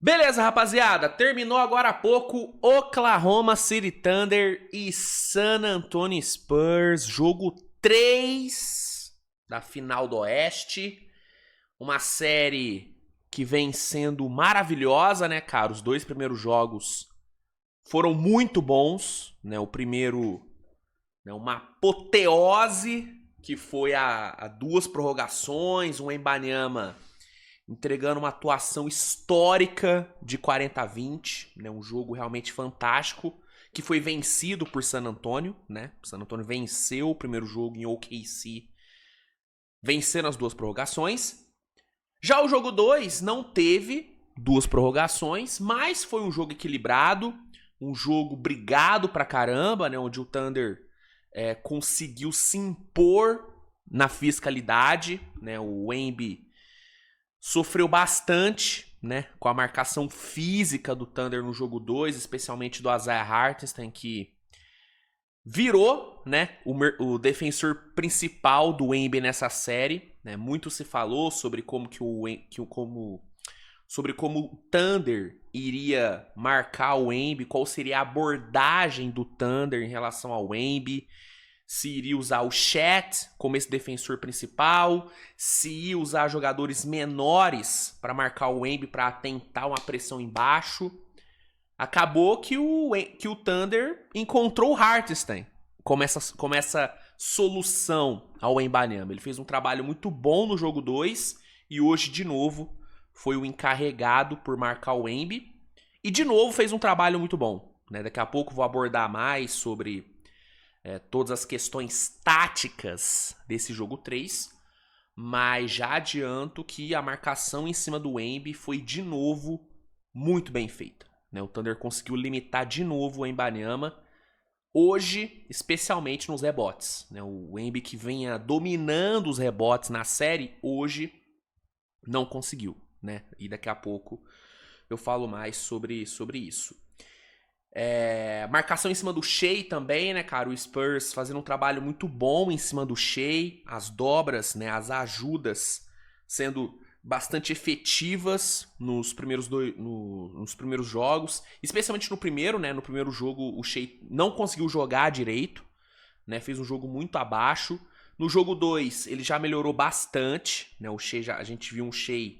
Beleza, rapaziada. Terminou agora há pouco Oklahoma City Thunder e San Antonio Spurs. Jogo 3 da final do Oeste. Uma série que vem sendo maravilhosa, né, cara? Os dois primeiros jogos foram muito bons, né? O primeiro, né, uma apoteose, que foi a duas prorrogações, um Wembanyama entregando uma atuação histórica de 40-20, né? Um jogo realmente fantástico, que foi vencido por San Antonio, né? San Antonio venceu o primeiro jogo em OKC, vencendo as duas prorrogações. Já o jogo 2 não teve duas prorrogações, mas foi um jogo equilibrado, um jogo brigado pra caramba, né? Onde o Thunder conseguiu se impor na fiscalidade, né? O Wemby sofreu bastante, né, com a marcação física do Thunder no jogo 2, especialmente do Isaiah Hartenstein, que virou, né, o defensor principal do Wemby nessa série, né? Muito se falou sobre como o Thunder iria marcar o Wemby, qual seria a abordagem do Thunder em relação ao Wemby, se iria usar o Chet como esse defensor principal, se ia usar jogadores menores para marcar o Wemby para tentar uma pressão embaixo. Acabou que o Thunder encontrou o Hartenstein como essa solução ao Wembanyama. Ele fez um trabalho muito bom no jogo 2 e hoje, de novo, foi o encarregado por marcar o Wemby. E, de novo, fez um trabalho muito bom, né? Daqui a pouco vou abordar mais sobre todas as questões táticas desse jogo 3, mas já adianto que a marcação em cima do Wemby foi de novo muito bem feita, né? O Thunder conseguiu limitar de novo o Wembanyama, hoje, especialmente nos rebotes, né? O Wemby, que vinha dominando os rebotes na série, hoje não conseguiu, né? E daqui a pouco eu falo mais sobre isso. Marcação em cima do Shai também, né, cara? O Spurs fazendo um trabalho muito bom em cima do Shai. As dobras, né, as ajudas sendo bastante efetivas nos primeiros jogos. Especialmente no primeiro, né? No primeiro jogo o Shai não conseguiu jogar direito, né? Fez um jogo muito abaixo. No jogo 2 ele já melhorou bastante, né? O Shai, a gente viu um Shai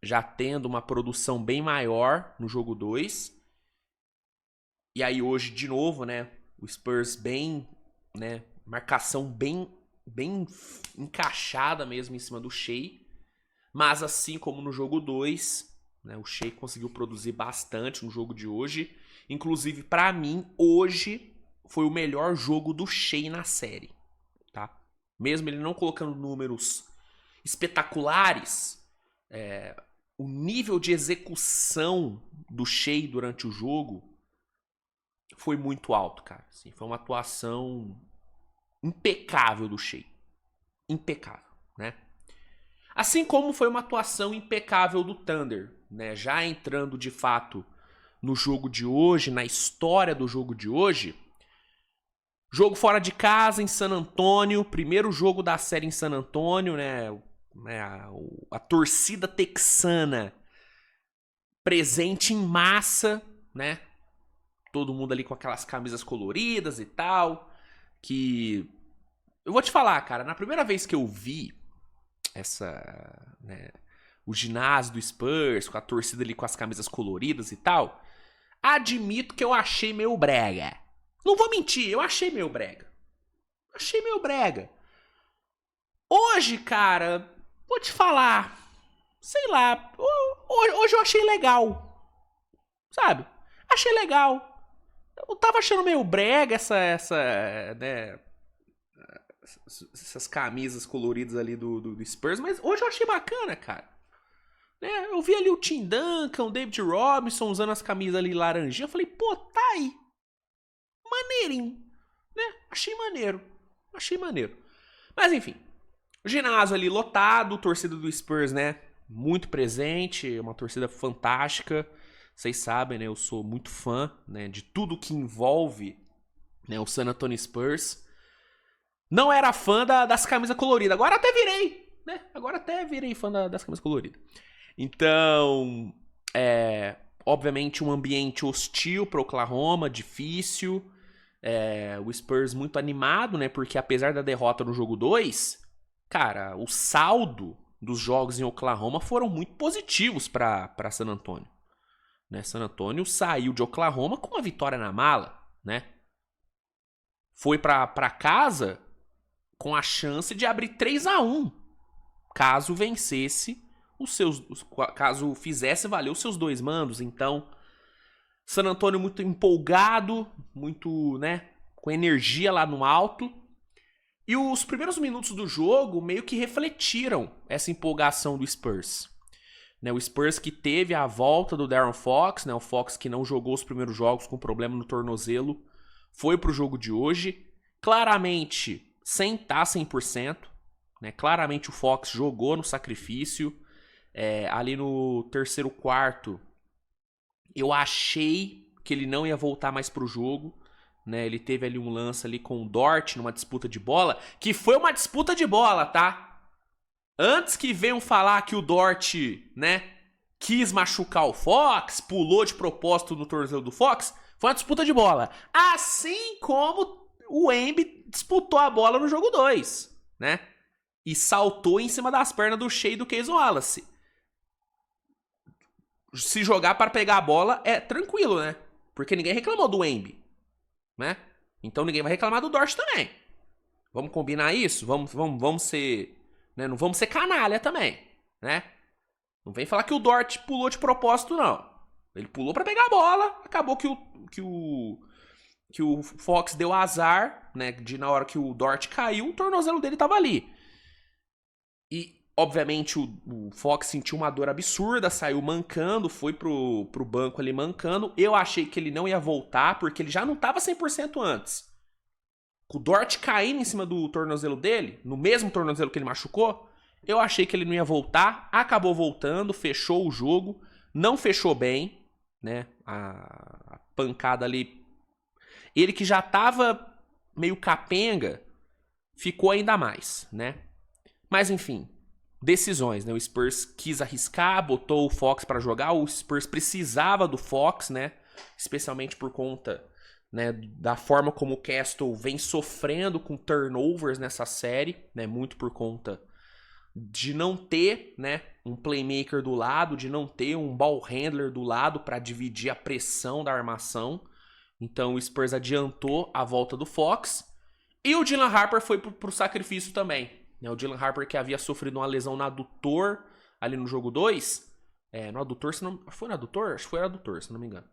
já tendo uma produção bem maior no jogo 2. E aí hoje, de novo, né, o Spurs bem, né, marcação bem encaixada mesmo em cima do Shai. Mas assim como no jogo 2, né, o Shai conseguiu produzir bastante no jogo de hoje. Inclusive, pra mim, hoje foi o melhor jogo do Shai na série, tá? Mesmo ele não colocando números espetaculares, o nível de execução do Shai durante o jogo foi muito alto, cara. Assim, foi uma atuação impecável do Shai. Impecável, né? Assim como foi uma atuação impecável do Thunder, né? Já entrando de fato no jogo de hoje, na história do jogo de hoje. Jogo fora de casa em San Antonio, primeiro jogo da série em San Antonio, né? A torcida texana presente em massa, né? Todo mundo ali com aquelas camisas coloridas e tal. Que eu vou te falar, cara, na primeira vez que eu vi o ginásio do Spurs, com a torcida ali com as camisas coloridas e tal, admito que eu achei meio brega. Não vou mentir, eu achei meio brega. Hoje, cara, vou te falar, sei lá, hoje eu achei legal, sabe? Achei legal. Eu tava achando meio brega essas camisas coloridas ali do Spurs, mas hoje eu achei bacana, cara. Né? Eu vi ali o Tim Duncan, o David Robinson usando as camisas ali laranjinha. Eu falei, pô, tá aí. Maneirinho. Né? Achei maneiro. Mas enfim, o ginásio ali lotado, torcida do Spurs, né? Muito presente, uma torcida fantástica. Vocês sabem, né? Eu sou muito fã, né, de tudo que envolve, né, o San Antonio Spurs. Não era fã das camisas coloridas. Agora até virei, né? Agora até virei fã das camisas coloridas. Então, obviamente um ambiente hostil para Oklahoma, difícil. O Spurs muito animado, né? Porque apesar da derrota no jogo 2, cara, o saldo dos jogos em Oklahoma foram muito positivos para San Antonio. Né? San Antonio saiu de Oklahoma com uma vitória na mala, né? Foi para casa com a chance de abrir 3-1, caso vencesse caso fizesse valer os seus 2 mandos. Então, San Antonio muito empolgado, muito, né, com energia lá no alto. E os primeiros minutos do jogo meio que refletiram essa empolgação do Spurs. Né, o Spurs que teve a volta do De'Aaron Fox, né, o Fox que não jogou os primeiros jogos com problema no tornozelo, foi pro jogo de hoje. Claramente, sem estar 100%. Né, claramente o Fox jogou no sacrifício. Ali no terceiro quarto, eu achei que ele não ia voltar mais pro jogo. Né, ele teve ali um lance ali com o Dort numa disputa de bola, que foi uma disputa de bola, tá? Antes que venham falar que o Dort, né, quis machucar o Fox, pulou de propósito no tornozelo do Fox, foi uma disputa de bola. Assim como o Embiid disputou a bola no jogo 2, né? E saltou em cima das pernas do Shea e do Cason Wallace. Se jogar para pegar a bola é tranquilo, né? Porque ninguém reclamou do Embiid, né? Então ninguém vai reclamar do Dort também. Vamos combinar isso? Vamos ser... Né? Não vamos ser canalha também, né? Não vem falar que o Dort pulou de propósito, não. Ele pulou pra pegar a bola, acabou que o Fox deu azar, né? De na hora que o Dort caiu, o tornozelo dele tava ali. E, obviamente, o Fox sentiu uma dor absurda, saiu mancando, foi pro banco ali mancando. Eu achei que ele não ia voltar, porque ele já não tava 100% antes. Com o Dort caindo em cima do tornozelo dele, no mesmo tornozelo que ele machucou, eu achei que ele não ia voltar, acabou voltando, fechou o jogo, não fechou bem, né, a pancada ali. Ele que já tava meio capenga, ficou ainda mais, né. Mas enfim, decisões, né, o Spurs quis arriscar, botou o Fox pra jogar, o Spurs precisava do Fox, né, especialmente por conta... Né, da forma como o Castle vem sofrendo com turnovers nessa série, né, muito por conta de não ter, né, um playmaker do lado, de não ter um ball handler do lado para dividir a pressão da armação. Então o Spurs adiantou a volta do Fox e o Dylan Harper foi pro sacrifício também. Né, o Dylan Harper que havia sofrido uma lesão no adutor ali no jogo 2, no adutor, se não foi no adutor? Acho que foi no adutor, se não me engano.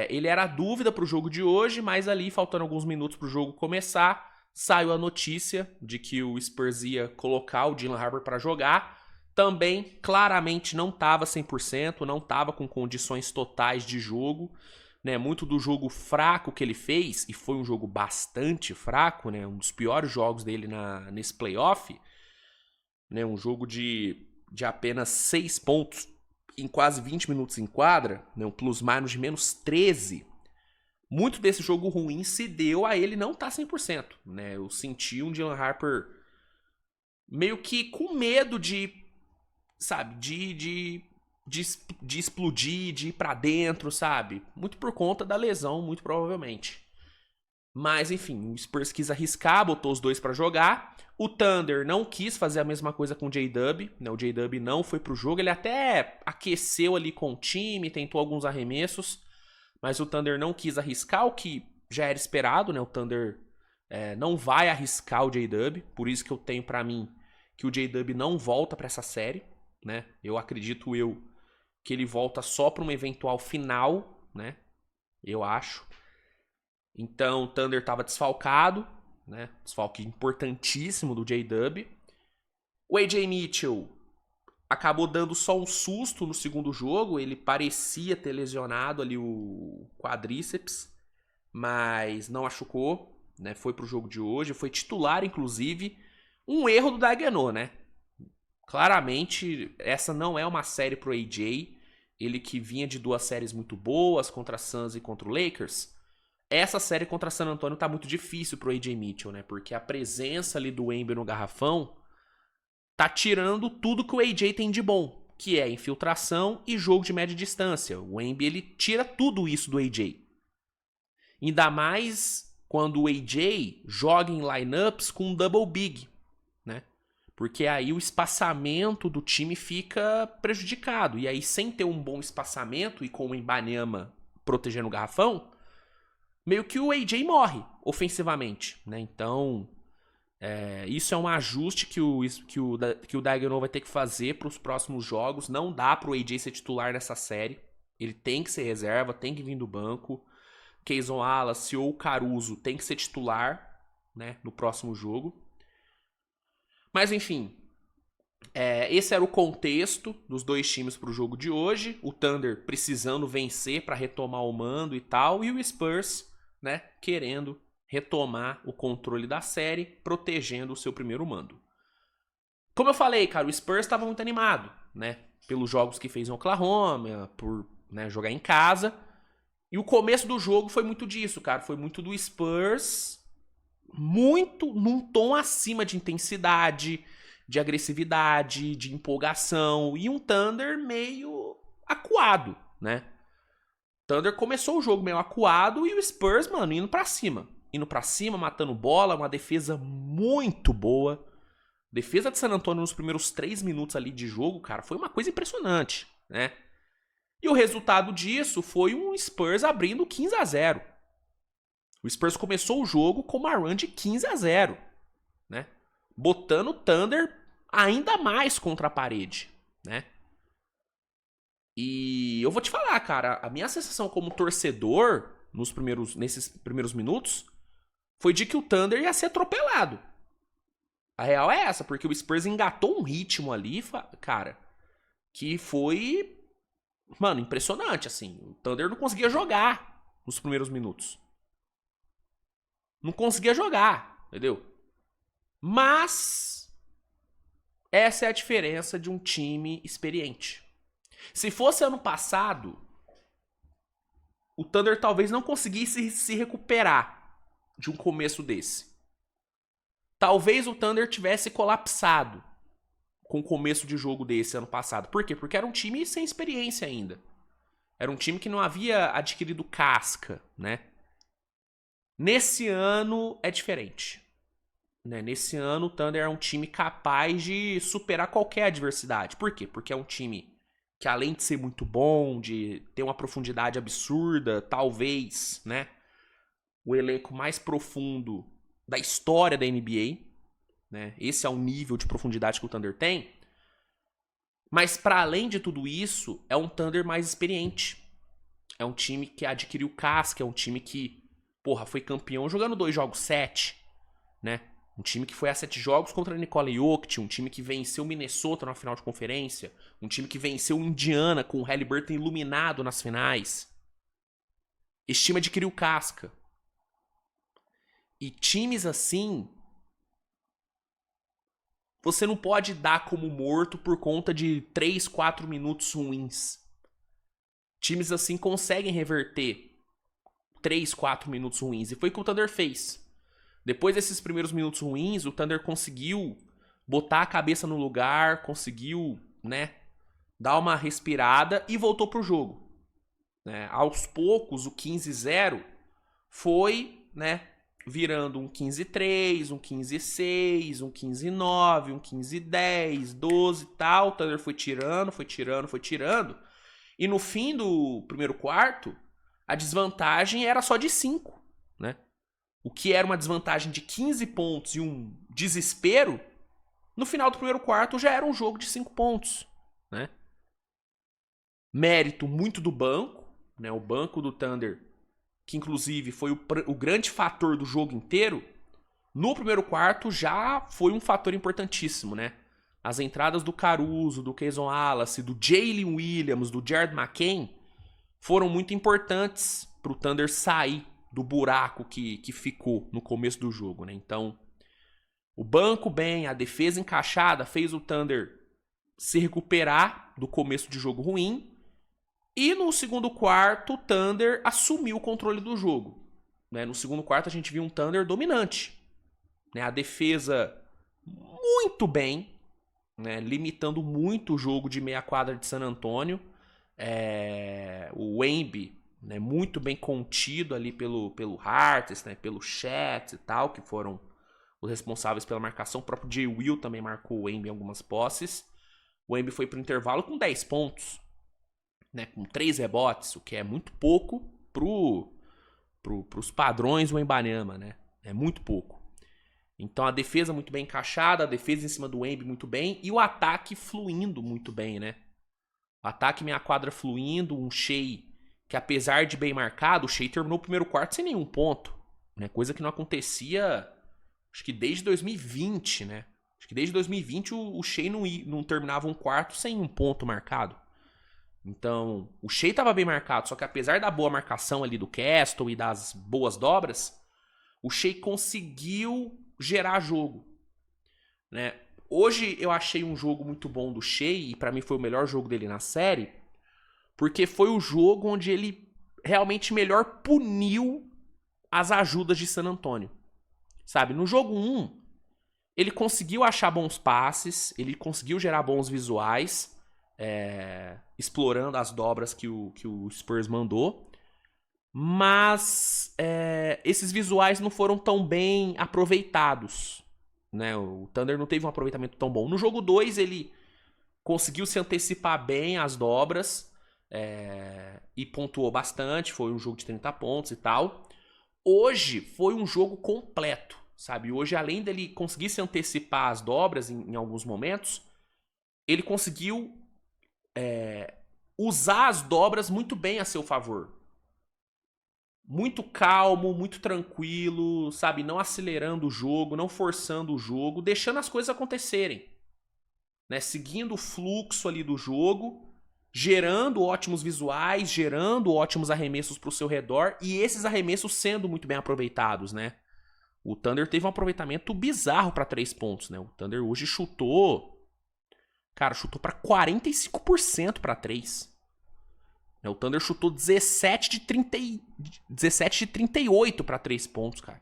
Ele era a dúvida para o jogo de hoje, mas ali, faltando alguns minutos para o jogo começar, saiu a notícia de que o Spurs ia colocar o Dylan Harper para jogar. Também, claramente, não estava 100%, não estava com condições totais de jogo. Né? Muito do jogo fraco que ele fez, e foi um jogo bastante fraco, né? Um dos piores jogos dele nesse playoff. Né? Um jogo de apenas 6 pontos em quase 20 minutos em quadra, né, um plus-minus de menos 13, muito desse jogo ruim se deu a ele não estar 100%. Né? Eu senti um Dylan Harper meio que com medo de, sabe, de explodir, de ir pra dentro, sabe? Muito por conta da lesão, muito provavelmente. Mas, enfim, o Spurs quis arriscar, botou os dois pra jogar. O Thunder não quis fazer a mesma coisa com o J-Dub, né? O J-Dub não foi pro jogo, ele até aqueceu ali com o time, tentou alguns arremessos, mas o Thunder não quis arriscar, o que já era esperado, né? O Thunder não vai arriscar o J-Dub, por isso que eu tenho pra mim que o J-Dub não volta pra essa série, né? Eu acredito que ele volta só pra uma eventual final, né? Eu acho. Então o Thunder estava desfalcado, né? Desfalque importantíssimo do J-Dub. O AJ Mitchell acabou dando só um susto no segundo jogo. Ele parecia ter lesionado ali o quadríceps, mas não machucou, né? Foi pro jogo de hoje, foi titular inclusive. Um erro do Daigneault, né? Claramente essa não é uma série pro AJ. Ele que vinha de 2 séries muito boas contra Suns e contra o Lakers. Essa série contra San Antonio tá muito difícil pro AJ Mitchell, né? Porque a presença ali do Embiid no garrafão tá tirando tudo que o AJ tem de bom. que é infiltração e jogo de média distância. O Wemby, ele tira tudo isso do AJ. Ainda mais quando o AJ joga em lineups com double big, né? Porque aí o espaçamento do time fica prejudicado. E aí, sem ter um bom espaçamento e com o Wembanyama protegendo o garrafão, meio que o AJ morre ofensivamente, né? Então, isso é um ajuste que o Daigneault vai ter que fazer para os próximos jogos. Não dá para o AJ ser titular nessa série. Ele tem que ser reserva, tem que vir do banco. Cason Wallace ou Caruso tem que ser titular, né, no próximo jogo. Mas enfim, esse era o contexto dos dois times para o jogo de hoje. O Thunder precisando vencer para retomar o mando e tal. E o Spurs, né, querendo retomar o controle da série, protegendo o seu primeiro mando. Como eu falei, cara, o Spurs estava muito animado, né? Pelos jogos que fez em Oklahoma, por, né, jogar em casa. E o começo do jogo foi muito disso, cara. Foi muito do Spurs, muito num tom acima de intensidade, de agressividade, de empolgação. E um Thunder meio acuado, né? Thunder começou o jogo meio acuado e o Spurs, mano, indo pra cima. Indo pra cima, matando bola, uma defesa muito boa. Defesa de San Antonio nos primeiros 3 minutos ali de jogo, cara, foi uma coisa impressionante, né? E o resultado disso foi um Spurs abrindo 15-0. O Spurs começou o jogo com uma run de 15-0, né? Botando o Thunder ainda mais contra a parede, né? E eu vou te falar, cara, a minha sensação como torcedor nesses primeiros minutos foi de que o Thunder ia ser atropelado. A real é essa, porque o Spurs engatou um ritmo ali, cara, que foi, mano, impressionante, assim. O Thunder não conseguia jogar nos primeiros minutos. Não conseguia jogar, entendeu? Mas essa é a diferença de um time experiente. Se fosse ano passado, o Thunder talvez não conseguisse se recuperar de um começo desse. Talvez o Thunder tivesse colapsado com o começo de jogo desse ano passado. Por quê? Porque era um time sem experiência ainda. Era um time que não havia adquirido casca, né? Nesse ano é diferente. Né? Nesse ano o Thunder é um time capaz de superar qualquer adversidade. Por quê? Porque é um time que, além de ser muito bom, de ter uma profundidade absurda, talvez, né, o elenco mais profundo da história da NBA, né? Esse é o nível de profundidade que o Thunder tem. Mas para além de tudo isso, é um Thunder mais experiente. É um time que adquiriu casca, é um time que, porra, foi campeão jogando 2 jogos 7, né? Um time que foi a 7 jogos contra Nikola Jokic, um time que venceu Minnesota na final de conferência, um time que venceu Indiana com o Haliburton iluminado nas finais. Esse time adquiriu casca. E times assim, você não pode dar como morto por conta de 3, 4 minutos ruins. Times assim conseguem reverter 3, 4 minutos ruins. E foi o que o Thunder fez. Depois desses primeiros minutos ruins, o Thunder conseguiu botar a cabeça no lugar, conseguiu, né, dar uma respirada e voltou pro jogo. Né? Aos poucos, o 15-0 foi, né, virando um 15-3, um 15-6, um 15-9, um 15-10, 12 e tal. O Thunder foi tirando, foi tirando, foi tirando. E no fim do primeiro quarto, a desvantagem era só de 5, né? O que era uma desvantagem de 15 pontos e um desespero, no final do primeiro quarto já era um jogo de 5 pontos, né? Mérito muito do banco, né? O banco do Thunder, que inclusive foi o grande fator do jogo inteiro, no primeiro quarto já foi um fator importantíssimo, né? As entradas do Caruso, do Cason Wallace, do Jalen Williams, do Jared McCain foram muito importantes para o Thunder sair do buraco que ficou no começo do jogo, né? Então, o banco bem, a defesa encaixada fez o Thunder se recuperar do começo de jogo ruim. E no segundo quarto, o Thunder assumiu o controle do jogo. Né? No segundo quarto, a gente viu um Thunder dominante. Né? A defesa muito bem. né, limitando muito o jogo de meia quadra de San Antonio. O Wemby, né, muito bem contido ali pelo Hartes, né, pelo Chet e tal, que foram os responsáveis pela marcação. O próprio Jay Will também marcou o Wemby em algumas posses. O Wemby foi pro intervalo com 10 pontos, né, com 3 rebotes, o que é muito pouco pros padrões do Wembanyama, né? É muito pouco. Então a defesa muito bem encaixada, a defesa em cima do Wemby muito bem e o ataque fluindo muito bem, né? O ataque meia quadra fluindo, um Shai que apesar de bem marcado, o Shai terminou o primeiro quarto sem nenhum ponto, né? Coisa que não acontecia, acho que desde 2020, né? Acho que desde 2020 o Shai não terminava um quarto sem um ponto marcado. Então, o Shai estava bem marcado, só que apesar da boa marcação ali do Castle e das boas dobras, o Shai conseguiu gerar jogo, né? Hoje eu achei um jogo muito bom do Shai, e pra mim foi o melhor jogo dele na série, porque foi o jogo onde ele realmente melhor puniu as ajudas de San Antonio. Sabe, no jogo 1, ele conseguiu achar bons passes, ele conseguiu gerar bons visuais, explorando as dobras que o Spurs mandou. Mas esses visuais não foram tão bem aproveitados, né? O Thunder não teve um aproveitamento tão bom. No jogo 2, ele conseguiu se antecipar bem às dobras e pontuou bastante. Foi um jogo de 30 pontos e tal. Hoje foi um jogo completo, sabe? Hoje, além dele conseguir se antecipar às dobras em alguns momentos, ele conseguiu usar as dobras muito bem a seu favor. Muito calmo, muito tranquilo, sabe? Não acelerando o jogo, não forçando o jogo, deixando as coisas acontecerem, né? Seguindo o fluxo ali do jogo, gerando ótimos visuais, gerando ótimos arremessos pro seu redor e esses arremessos sendo muito bem aproveitados, né? O Thunder teve um aproveitamento bizarro para 3 pontos, né? O Thunder hoje chutou para 45% para 3. O Thunder chutou 17 de 38 para 3 pontos, cara.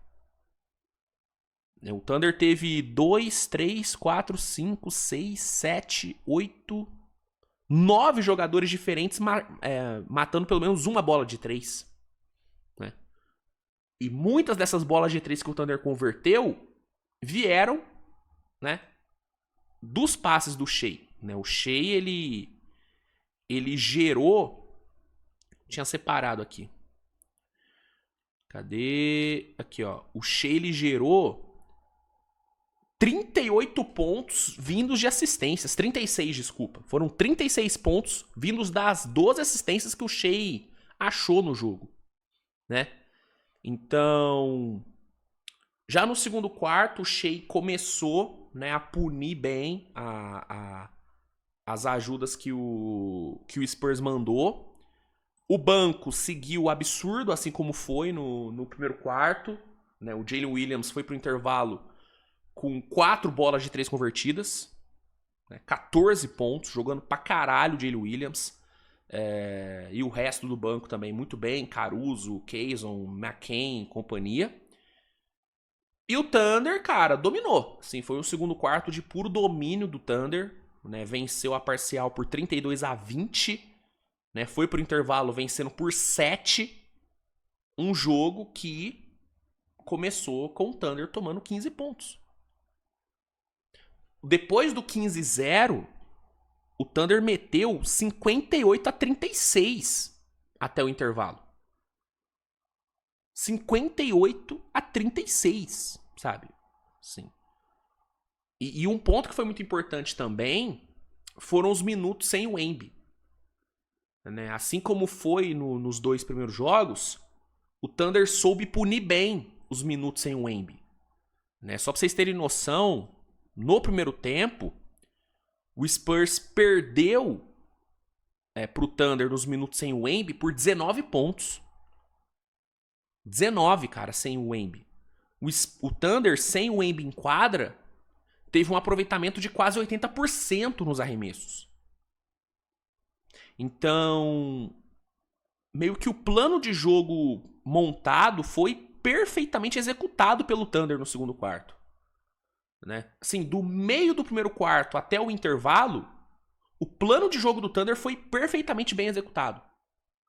O Thunder teve 2, 3, 4, 5, 6, 7, 8, 9 jogadores diferentes matando pelo menos uma bola de 3. Né? E muitas dessas bolas de 3 que o Thunder converteu vieram, né, dos passes do Shai. Né? O Shai, ele gerou... Tinha separado aqui. Cadê? Aqui, ó. O Shai, ele gerou 38 pontos vindos de assistências. 36, desculpa. Foram 36 pontos vindos das 12 assistências que o Shai achou no jogo. Né? Então, já no segundo quarto, o Shai começou, né, a punir bem as ajudas que o Spurs mandou. O banco seguiu absurdo, assim como foi no primeiro quarto. Né? O Jalen Williams foi pro intervalo com 4 bolas de 3 convertidas. Né? 14 pontos, jogando pra caralho o Jalen Williams. E o resto do banco também muito bem. Caruso, Kayson, McCain, companhia. E o Thunder, cara, dominou. Assim, foi um segundo quarto de puro domínio do Thunder. Né? Venceu a parcial por 32-20. Né, foi pro intervalo vencendo por 7, um jogo que começou com o Thunder tomando 15 pontos. Depois do 15-0, o Thunder meteu 58-36 até o intervalo. 58-36, sabe? Sim. E um ponto que foi muito importante também foram os minutos sem o Wemby. Né? Assim como foi nos 2 primeiros jogos, o Thunder soube punir bem os minutos sem o Wemby. Né? Só pra vocês terem noção, no primeiro tempo, o Spurs perdeu pro Thunder nos minutos sem o Wemby por 19 pontos. 19, cara, sem o Wemby. O Thunder sem o Wemby em quadra teve um aproveitamento de quase 80% nos arremessos. Então, meio que o plano de jogo montado foi perfeitamente executado pelo Thunder no segundo quarto. né? Assim, do meio do primeiro quarto até o intervalo, o plano de jogo do Thunder foi perfeitamente bem executado.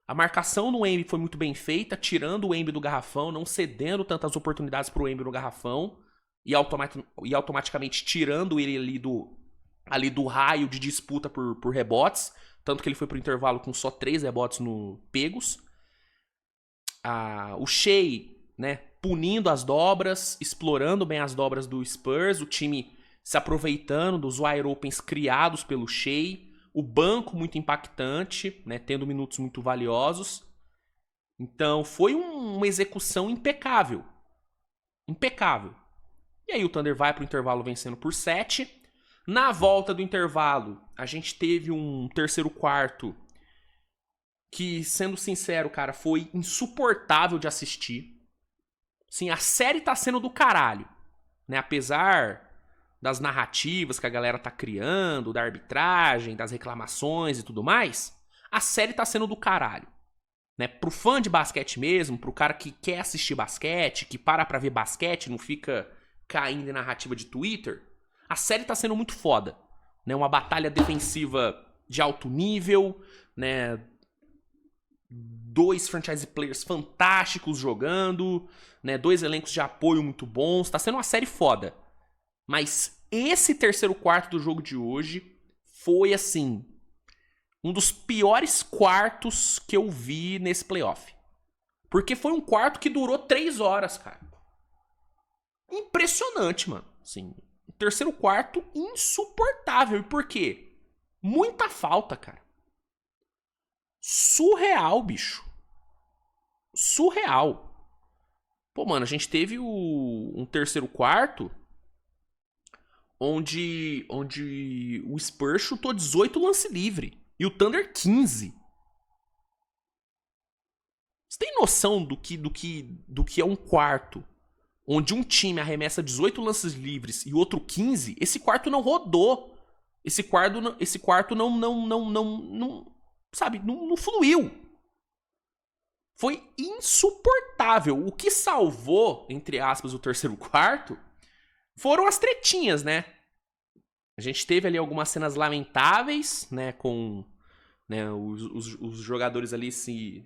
A marcação no Embiid foi muito bem feita, tirando o Embiid do garrafão, não cedendo tantas oportunidades pro Embiid no garrafão e automaticamente tirando ele ali do raio de disputa por rebotes, tanto que ele foi pro intervalo com só 3 rebotes pegos. O Shea, né, punindo as dobras, explorando bem as dobras do Spurs, o time se aproveitando dos wide opens criados pelo Shea, o banco muito impactante, né, tendo minutos muito valiosos. Então foi uma execução impecável. Impecável. E aí o Thunder vai pro intervalo vencendo por 7. Na volta do intervalo, a gente teve um terceiro quarto que, sendo sincero, cara, foi insuportável de assistir. Sim, a série tá sendo do caralho, né? Apesar das narrativas que a galera tá criando, da arbitragem, das reclamações e tudo mais, a série tá sendo do caralho, né? Pro fã de basquete mesmo, pro cara que quer assistir basquete, que para pra ver basquete, não fica caindo em narrativa de Twitter, a série tá sendo muito foda, né? Uma batalha defensiva de alto nível, né? 2 franchise players fantásticos jogando, né? 2 elencos de apoio muito bons. Tá sendo uma série foda. Mas esse terceiro quarto do jogo de hoje foi, assim, um dos piores quartos que eu vi nesse playoff. Porque foi um quarto que durou 3 horas, cara. Impressionante, mano. Assim, o terceiro quarto insuportável. E por quê? Muita falta, cara. Surreal, bicho. Surreal. Pô, mano, a gente teve um terceiro quarto onde o Spurs chutou 18 lance livre e o Thunder 15. Você tem noção do que é um quarto onde um time arremessa 18 lances livres e o outro 15? Esse quarto não rodou. Esse quarto não sabe, não fluiu. Foi insuportável. O que salvou, entre aspas, o terceiro quarto foram as tretinhas, né? A gente teve ali algumas cenas lamentáveis, né? Com, né, os jogadores ali se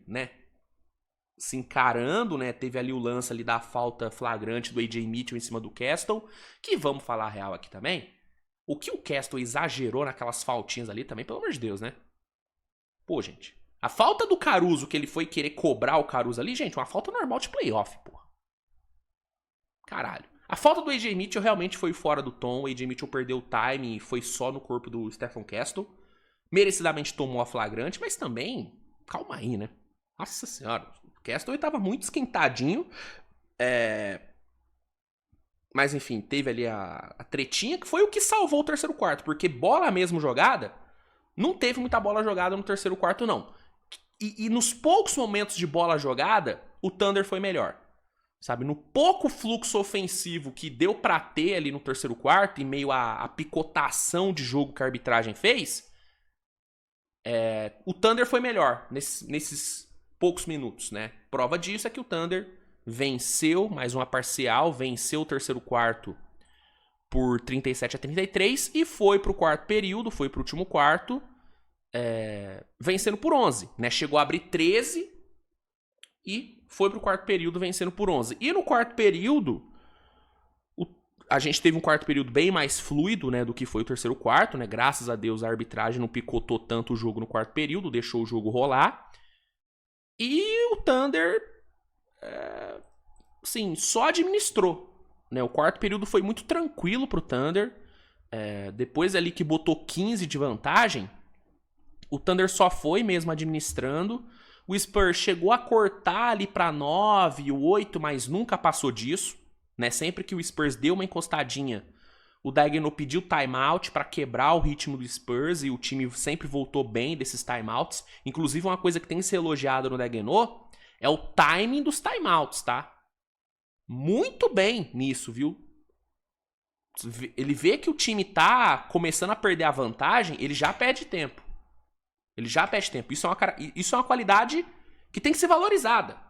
encarando, né? Teve ali o lance ali da falta flagrante do AJ Mitchell em cima do Castle, que vamos falar a real aqui também. O que o Castle exagerou naquelas faltinhas ali também, pelo amor de Deus, né? Pô, gente. A falta do Caruso, que ele foi querer cobrar o Caruso ali, gente, uma falta normal de playoff, porra. Caralho. A falta do AJ Mitchell realmente foi fora do tom. O AJ Mitchell perdeu o timing e foi só no corpo do Stephen Castle. Merecidamente tomou a flagrante, mas também, calma aí, né? Nossa senhora, o Castle tava muito esquentadinho. Mas enfim, teve ali a tretinha, que foi o que salvou o terceiro quarto. Porque bola mesmo jogada, não teve muita bola jogada no terceiro quarto, não. E nos poucos momentos de bola jogada, o Thunder foi melhor. Sabe, no pouco fluxo ofensivo que deu pra ter ali no terceiro quarto, em meio à picotação de jogo que a arbitragem fez, o Thunder foi melhor nesses poucos minutos, né? Prova disso é que o Thunder venceu, mais uma parcial, venceu o terceiro quarto por 37-33 e foi pro quarto período, foi pro último quarto, vencendo por 11, né? Chegou a abrir 13 e foi pro quarto período vencendo por 11. E no quarto período, a gente teve um quarto período bem mais fluido, né, do que foi o terceiro quarto, né? Graças a Deus a arbitragem não picotou tanto o jogo no quarto período, deixou o jogo rolar. E o Thunder, sim, só administrou, né? O quarto período foi muito tranquilo pro Thunder. Depois ali que botou 15 de vantagem, o Thunder só foi mesmo administrando. O Spurs chegou a cortar ali pra 9, 8, mas nunca passou disso, né? Sempre que o Spurs deu uma encostadinha, o Daigneault pediu timeout pra quebrar o ritmo do Spurs e o time sempre voltou bem desses timeouts. Inclusive, uma coisa que tem que ser elogiada no Daigneault é o timing dos timeouts, tá? Muito bem nisso, viu? Ele vê que o time tá começando a perder a vantagem, ele já perde tempo. Isso é uma qualidade que tem que ser valorizada.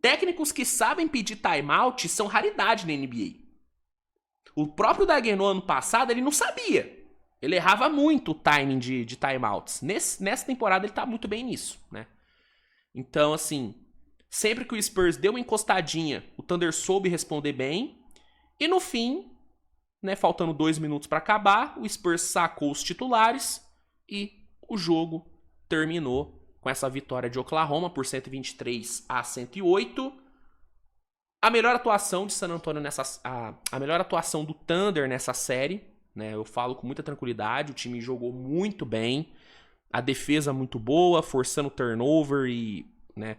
Técnicos que sabem pedir timeout são raridade na NBA. O próprio Daigneault ano passado, ele não sabia. Ele errava muito o timing de timeouts. Nessa temporada ele tá muito bem nisso, né? Então, assim, sempre que o Spurs deu uma encostadinha, o Thunder soube responder bem. E no fim, né, faltando 2 minutos para acabar, o Spurs sacou os titulares e o jogo terminou com essa vitória de Oklahoma por 123-108. A melhor atuação de San Antonio a melhor atuação do Thunder nessa série, né? Eu falo com muita tranquilidade, o time jogou muito bem, a defesa muito boa, forçando turnover e, né,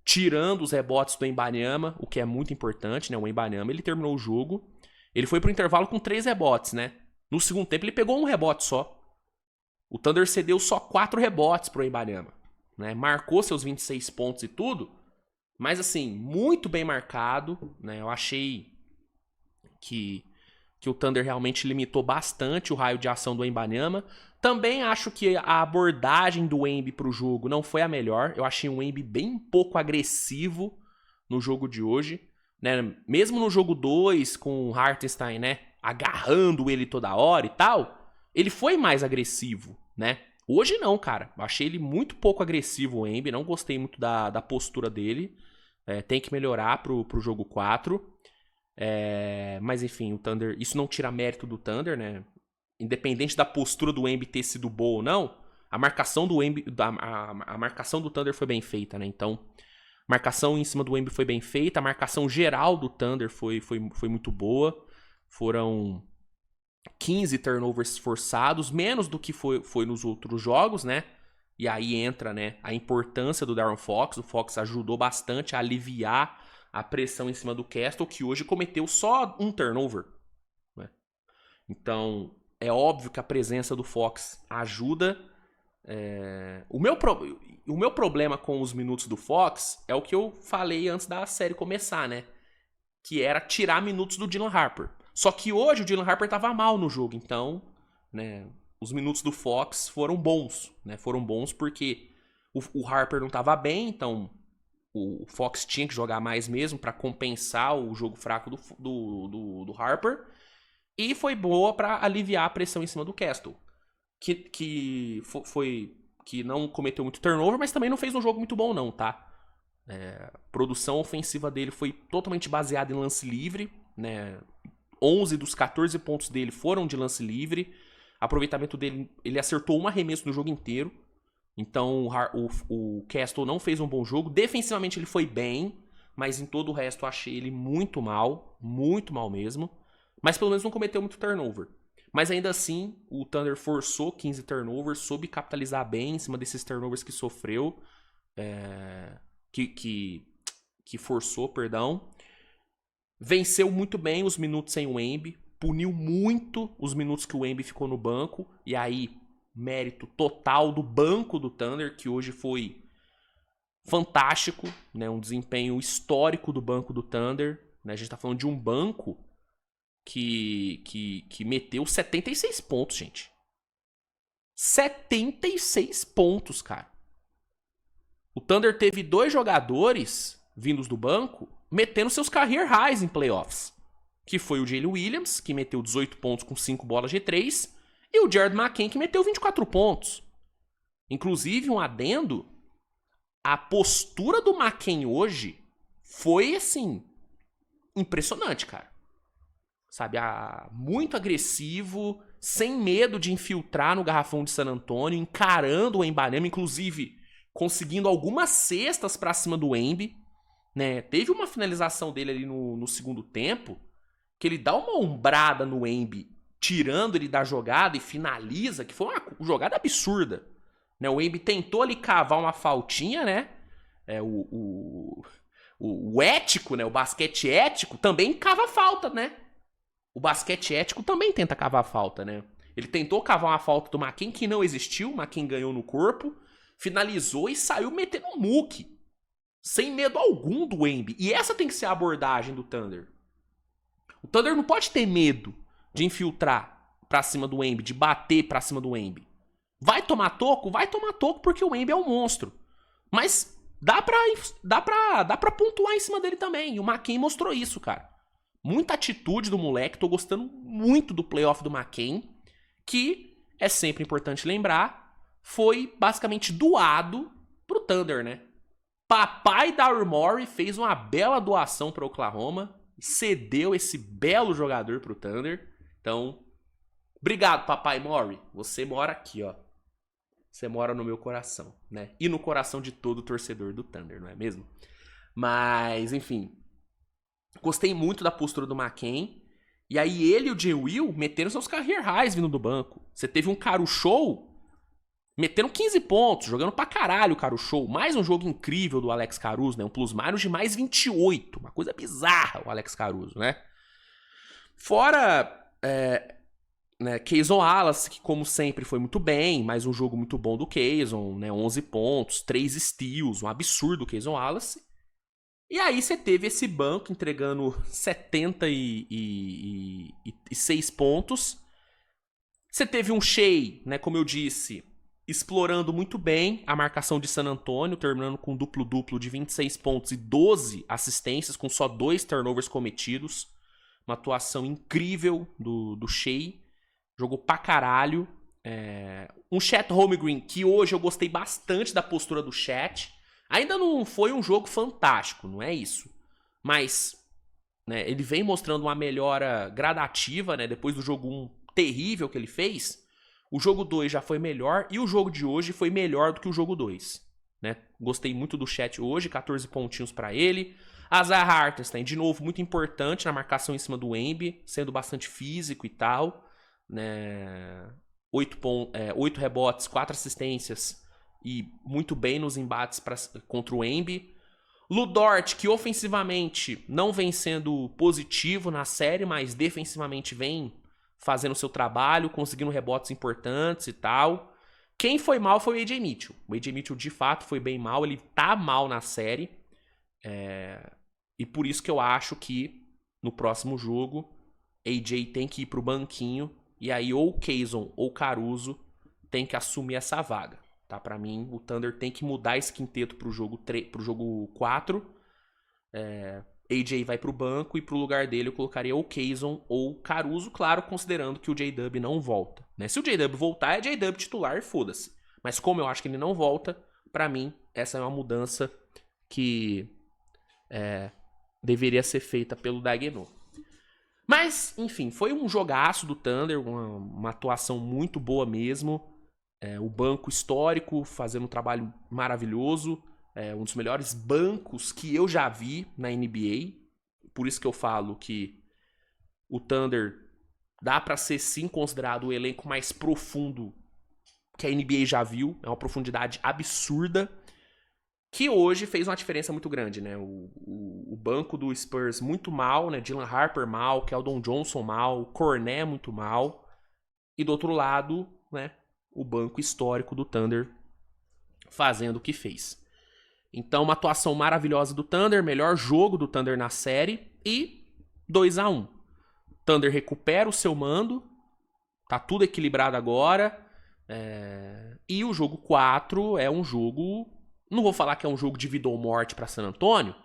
tirando os rebotes do Wembanyama, o que é muito importante, né? O Wembanyama, ele terminou o jogo, ele foi pro intervalo com 3 rebotes, né? No segundo tempo ele pegou um rebote só. O Thunder cedeu só 4 rebotes pro Wembanyama, né? Marcou seus 26 pontos e tudo, mas assim, muito bem marcado, né? Eu achei que o Thunder realmente limitou bastante o raio de ação do Wembanyama. Também acho que a abordagem do Wemby pro jogo não foi a melhor. Eu achei um Wemby bem pouco agressivo no jogo de hoje, né? Mesmo no jogo 2, com o Hartenstein, né, agarrando ele toda hora e tal, ele foi mais agressivo, né? Hoje não, cara. Eu achei ele muito pouco agressivo, o Wemby. Não gostei muito da postura dele. Tem que melhorar pro jogo 4. Mas enfim, o Thunder... Isso não tira mérito do Thunder, né? Independente da postura do Wemby ter sido boa ou não, a marcação do Wemby, a marcação do Thunder foi bem feita, né? Então, a marcação em cima do Wemby foi bem feita. A marcação geral do Thunder foi muito boa. Foram 15 turnovers forçados, menos do que foi nos outros jogos, né? E aí entra, né, a importância do De'Aaron Fox. O Fox ajudou bastante a aliviar a pressão em cima do Castle, que hoje cometeu só um turnover, né? Então, é óbvio que a presença do Fox ajuda. O meu problema com os minutos do Fox é o que eu falei antes da série começar, né? Que era tirar minutos do Dylan Harper. Só que hoje o Dylan Harper tava mal no jogo, então, né, os minutos do Fox foram bons, né? Foram bons porque o Harper não tava bem, então o Fox tinha que jogar mais mesmo para compensar o jogo fraco do Harper. E foi boa para aliviar a pressão em cima do Castle, que não cometeu muito turnover, mas também não fez um jogo muito bom não, tá? A produção ofensiva dele foi totalmente baseada em lance livre, né? 11 dos 14 pontos dele foram de lance livre. Aproveitamento dele, ele acertou um arremesso no jogo inteiro. Então o Castle não fez um bom jogo. Defensivamente ele foi bem, mas em todo o resto eu achei ele muito mal mesmo. Mas pelo menos não cometeu muito turnover. Mas ainda assim, o Thunder forçou 15 turnovers, soube capitalizar bem em cima desses turnovers que sofreu. Que forçou, perdão. Venceu muito bem os minutos sem o Wemby. Puniu muito os minutos que o Wemby ficou no banco. E aí, mérito total do banco do Thunder, que hoje foi fantástico, né? Um desempenho histórico do banco do Thunder, né? A gente tá falando de um banco que meteu 76 pontos, gente. 76 pontos, cara. O Thunder teve 2 jogadores vindos do banco metendo seus career highs em playoffs. Que foi o Jalen Williams, que meteu 18 pontos com 5 bolas de 3, e o Jared McCain, que meteu 24 pontos. Inclusive, um adendo, a postura do McCain hoje foi, assim, impressionante, cara. Sabe, muito agressivo, sem medo de infiltrar no garrafão de San Antonio, encarando o Wembanyama, inclusive conseguindo algumas cestas pra cima do Wemby, né? Teve uma finalização dele ali no segundo tempo, que ele dá uma ombrada no Wemby, tirando ele da jogada e finaliza, que foi uma jogada absurda, né? O Wemby tentou ali cavar uma faltinha, né? O ético, né? O basquete ético também cava falta, né? O basquete ético também tenta cavar falta, né? Ele tentou cavar uma falta do McCain que não existiu, o McCain ganhou no corpo, finalizou e saiu metendo um muque. Sem medo algum do Wemby. E essa tem que ser a abordagem do Thunder. O Thunder não pode ter medo de infiltrar pra cima do Wemby, de bater pra cima do Wemby. Vai tomar toco? Vai tomar toco porque o Wemby é um monstro. Mas dá pra pontuar em cima dele também. E o McCain mostrou isso, cara. Muita atitude do moleque, tô gostando muito do playoff do McCain, que, é sempre importante lembrar, foi basicamente doado pro Thunder, né? Papai Daryl Morey fez uma bela doação para Oklahoma, cedeu esse belo jogador pro Thunder. Então, obrigado, Papai Morey. Você mora aqui, ó. Você mora no meu coração, né? E no coração de todo torcedor do Thunder, não é mesmo? Mas, enfim, gostei muito da postura do McCain. E aí ele e o Jay Will meteram seus career highs vindo do banco. Você teve um Caruso Show metendo 15 pontos, jogando pra caralho o Caruso Show. Mais um jogo incrível do Alex Caruso, né? Um plus-minus de mais 28. Uma coisa bizarra o Alex Caruso, né? Fora né, Keyson Wallace, que como sempre foi muito bem. Mais um jogo muito bom do Keyson, né? 11 pontos, 3 steals. Um absurdo o Keyson Wallace. E aí você teve esse banco entregando 76 pontos. Você teve um Shea, né, como eu disse, explorando muito bem a marcação de San Antonio, terminando com um duplo-duplo de 26 pontos e 12 assistências, com só 2 turnovers cometidos. Uma atuação incrível do Shea. Jogou pra caralho. Um Chet Holmgren, que hoje eu gostei bastante da postura do Chet. Ainda não foi um jogo fantástico, não é isso. Mas né, ele vem mostrando uma melhora gradativa, né, depois do jogo 1 terrível que ele fez. O jogo 2 já foi melhor e o jogo de hoje foi melhor do que o jogo 2. Né? Gostei muito do Chet hoje, 14 pontinhos pra ele. Isaiah Hartenstein, de novo, muito importante na marcação em cima do Embi, sendo bastante físico e tal. Né? 8 rebotes, 4 assistências e muito bem nos embates contra o Embi. Lu Dort, que ofensivamente não vem sendo positivo na série, mas defensivamente vem fazendo o seu trabalho, conseguindo rebotes importantes e tal. Quem foi mal foi o AJ Mitchell. O AJ Mitchell, de fato, foi bem mal. Ele tá mal na série. E por isso que eu acho que no próximo jogo, AJ tem que ir pro banquinho. E aí ou o Keyson ou o Caruso tem que assumir essa vaga. Tá? Pra mim, o Thunder tem que mudar esse quinteto pro jogo 4. AJ vai pro banco e pro lugar dele eu colocaria ou Keyson ou Caruso, claro, considerando que o J-Dub não volta. Né? Se o J-Dub voltar, é J-Dub titular e foda-se. Mas como eu acho que ele não volta, pra mim, essa é uma mudança que deveria ser feita pelo Daigneault. Mas, enfim, foi um jogaço do Thunder, uma atuação muito boa mesmo. O banco histórico fazendo um trabalho maravilhoso. Um dos melhores bancos que eu já vi na NBA. Por isso que eu falo que o Thunder dá pra ser sim considerado o elenco mais profundo que a NBA já viu. É uma profundidade absurda. Que hoje fez uma diferença muito grande, né? O banco do Spurs muito mal, né? Dylan Harper mal, Keldon Johnson mal, Cornet muito mal. E do outro lado, né? O banco histórico do Thunder fazendo o que fez. Então, uma atuação maravilhosa do Thunder, melhor jogo do Thunder na série e 2-1. Thunder recupera o seu mando, tá tudo equilibrado agora. E o jogo 4 é um jogo... Não vou falar que é um jogo de vida ou morte para San Antonio,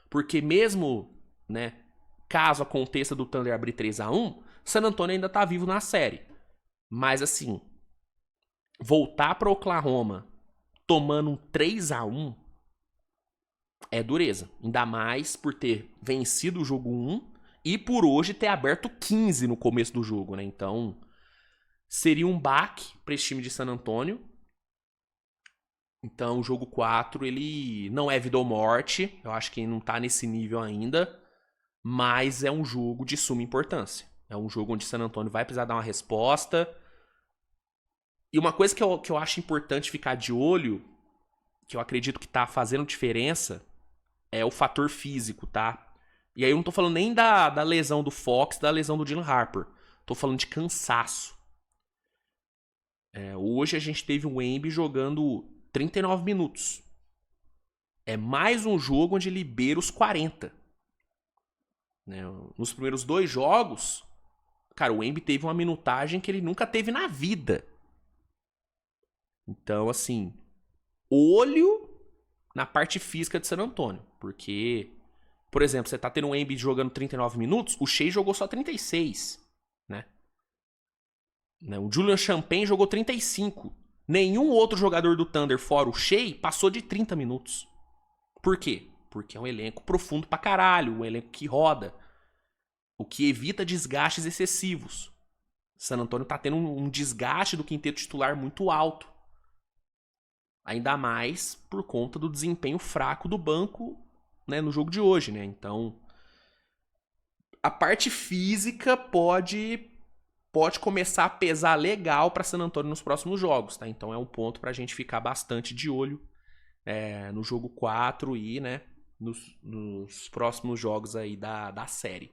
porque mesmo, né, caso aconteça do Thunder abrir 3-1, San Antonio ainda tá vivo na série. Mas assim, voltar para Oklahoma tomando um 3-1 é dureza. Ainda mais por ter vencido o jogo 1 e por hoje ter aberto 15 no começo do jogo, né? Então, seria um baque para esse time de San Antonio. Então, o jogo 4, ele não é vida ou morte. Eu acho que não tá nesse nível ainda. Mas é um jogo de suma importância. É um jogo onde San Antonio vai precisar dar uma resposta. E uma coisa que eu acho importante ficar de olho, que eu acredito que tá fazendo diferença, é o fator físico, tá? E aí eu não tô falando nem da lesão do Fox, da lesão do Dylan Harper. Tô falando de cansaço. Hoje a gente teve o Embi jogando 39 minutos. É mais um jogo onde ele beira os 40. Né? Nos primeiros 2 jogos, cara, o Embi teve uma minutagem que ele nunca teve na vida. Então, assim, olho na parte física de San Antonio. Porque Por exemplo, você tá tendo um Embiid jogando 39 minutos, o Shea jogou só 36, né? O Julian Champagne jogou 35. Nenhum outro jogador do Thunder, fora o Shea, passou de 30 minutos. Por quê? Porque é um elenco profundo pra caralho, um elenco que roda, o que evita desgastes excessivos. San Antonio tá tendo um desgaste do quinteto titular muito alto. Ainda mais por conta do desempenho fraco do banco, né, no jogo de hoje, né? Então, a parte física pode começar a pesar legal para San Antonio nos próximos jogos, tá? Então é um ponto pra gente ficar bastante de olho no jogo 4 e, né, nos próximos jogos aí da série.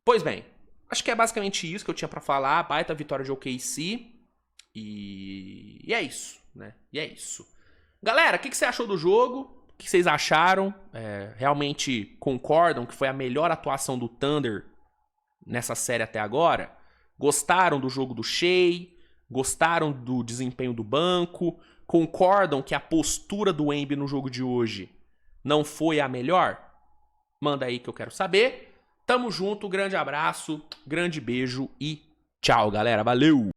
Pois bem, acho que é basicamente isso que eu tinha pra falar. Baita vitória de OKC. E é isso, né? E é isso. Galera, o que você achou do jogo? O que vocês acharam? Realmente concordam que foi a melhor atuação do Thunder nessa série até agora? Gostaram do jogo do Shea? Gostaram do desempenho do banco? Concordam que a postura do Embiid no jogo de hoje não foi a melhor? Manda aí que eu quero saber. Tamo junto, grande abraço, grande beijo e tchau, galera. Valeu!